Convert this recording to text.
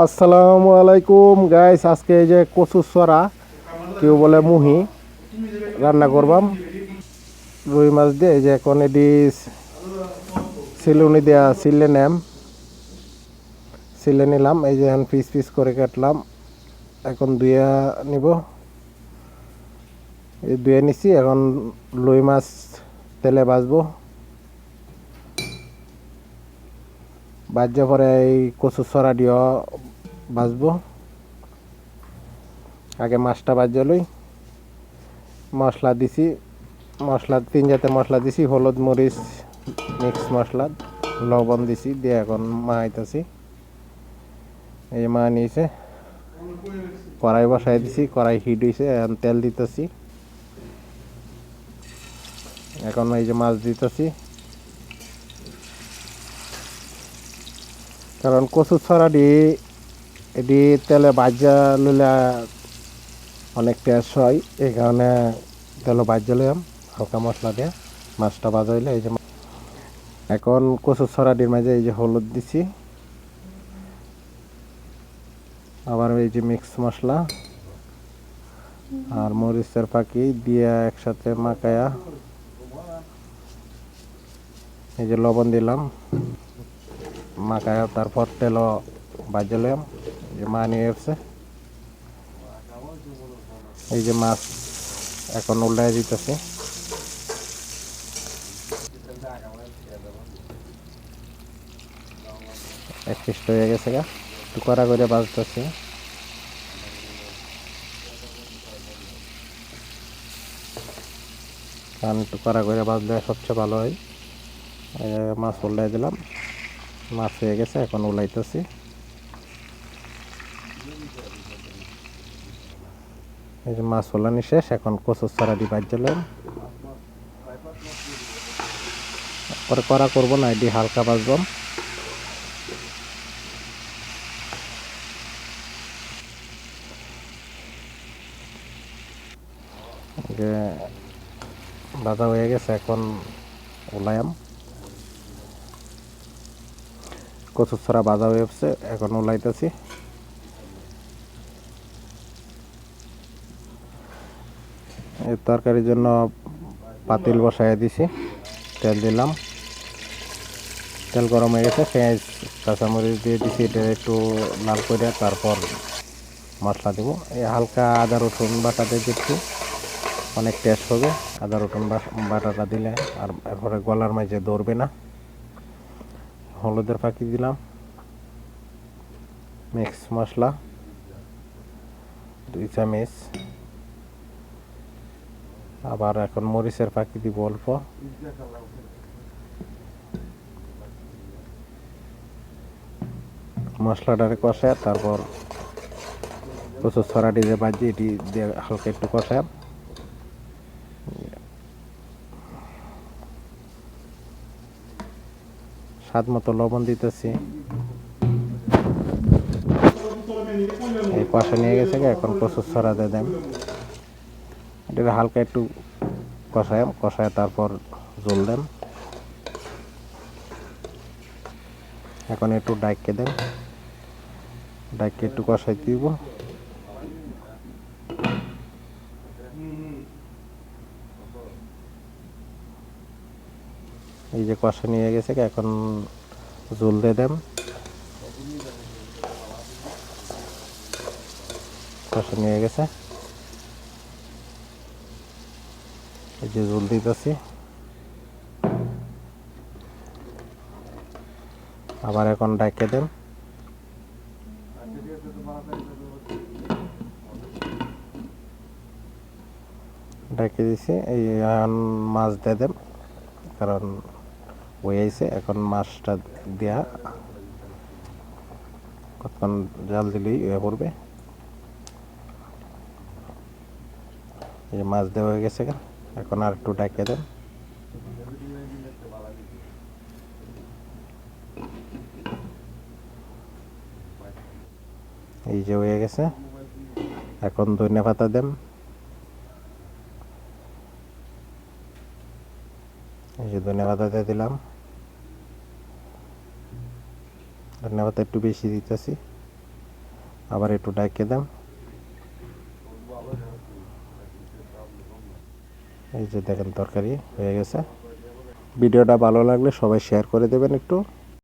আসসালামু আলাইকুম গাইস, আজকে এই যে কচুর ছড়া, কেউ বলে মুহি, রান্না করবাম রুই মাছ দিয়ে। এই যে এখন এটি সিলুনি দেওয়া সিলে নিলাম। এই যে এখন পিস পিস করে কাটলাম, এখন ধুয়ে নিব। এই ধুয়ে নিছি, এখন রুই মাছ তেলে ভাজবো। ভাজা পরে এই কচুর ছড়া দিয়েও ভাজবো। আগে মাছটা ভাজা লই। মশলা দিছি, মশলা 3 জাতের মশলা দিছি: হলুদ, মরিচ, মিক্স মশলা, লবণ দিছি দিয়ে এখন মাখাইতেছি। এই যে মা নিয়েছে, কড়াই বসাই দিছি, কড়াই হিট হয়েছে, এখন তেল দিতেছি। এখন এই যে মাছ দিতেছি, কারণ কচুর ছড়াটি এটি তেলে ভাজা লইলে অনেক টেস্ট হয়, এই কারণে তেলে ভাজা লইলাম হালকা মশলা দিয়ে। মাছটা ভাজা হইলে এই যে এখন কচুর ছড়াটির মাঝে এই যে হলুদ দিছি, আবার এই যে মিক্স মশলা আর মরিচের ফাঁকি দিয়ে একসাথে মাখায়া এই যে লবণ দিলাম, মাখায়া তারপর তেলও ভাজলাম। যে মা নিয়ে এসছে, এই যে মাছ এখন উল্টাই দিতেছে। এক পিষ্ট হয়ে গেছে গা, একটু কড়া করে ভাজতেছে। কারণ একটু কড়া করে ভাজলে সবচেয়ে ভালো হয়। মাছ উল্টাই দিলাম, মাছ হয়ে গেছে, এখন উলাইতেছি। এই যে মাছ উলানি শেষ, এখন কচুর ছড়াটি ভাজলাম। পরে কড়া করবো না, এটি হালকা ভাজবাম। যে ভাজা হয়ে গেছে, এখন উলায়াম। কচুর ছড়া ভাজা হয়ে গেছে, এখন উলাইতেছি। এই তরকারির জন্য পাতিল বসাই দিছি, তেল দিলাম। তেল গরম হয়ে গেছে, পেঁয়াজ কাঁচামরিচ দিয়ে দিছি, এটা একটু লাল করে তারপর মশলা দেবো। এই হালকা আদা রসুন বাটা দিয়ে দিচ্ছি, অনেক টেস্ট হবে আদা রসুন বাটাটা দিলে, আর এরপরে গলার মাঝে ধরবে না। হলুদের ফাঁকি দিলাম, মিক্স মশলা 2 চামচ, আবার এখন মরিচের ফাঁকি দিব অল্প। মশলাটারে কষায় তারপর কচুর ছড়াটি যে ভাজি এটি দিয়ে হালকা একটু কষায়, স্বাদ মতো লবণ দিতেছি। এই কষা নিয়ে গেছে, এখন কচুর ছড়া দিয়ে দেন। এটা হালকা একটু কষায় তারপর জল দেন। এখন একটু ডাইকে দেন, ডাইকে একটু কষাই দিব। এই যে কষা নিয়ে গেছে, এখন জল দিয়ে দেন। কষা নিয়ে গেছে, এই যে জল দিতেছি। আবার এখন ডাইকে দেন। ডাইকে দিছি, এই এখন মাছ দিয়ে দেন, কারণ হয়ে আইছে। এখন মাছটা দেয়া কতক্ষণ জাল দিলেই হয়ে পড়বে। এই যে মাছ দেওয়া হয়ে গেছে, এখন আর একটু ডাইকে দেন। এই যে হয়ে গেছে, এখন ধনিয়া পাতা দেন। এই যে ধনিয়া পাতা দিয়ে দিলাম, ধনিয়া পাতা একটু বেশি দিতেছি। আবার একটু ডাইকে দেন। এই যে দেখেন তরকারি হয়ে গেছে। ভিডিওটা ভালো লাগলে সবাই শেয়ার করে দেবেন একটু।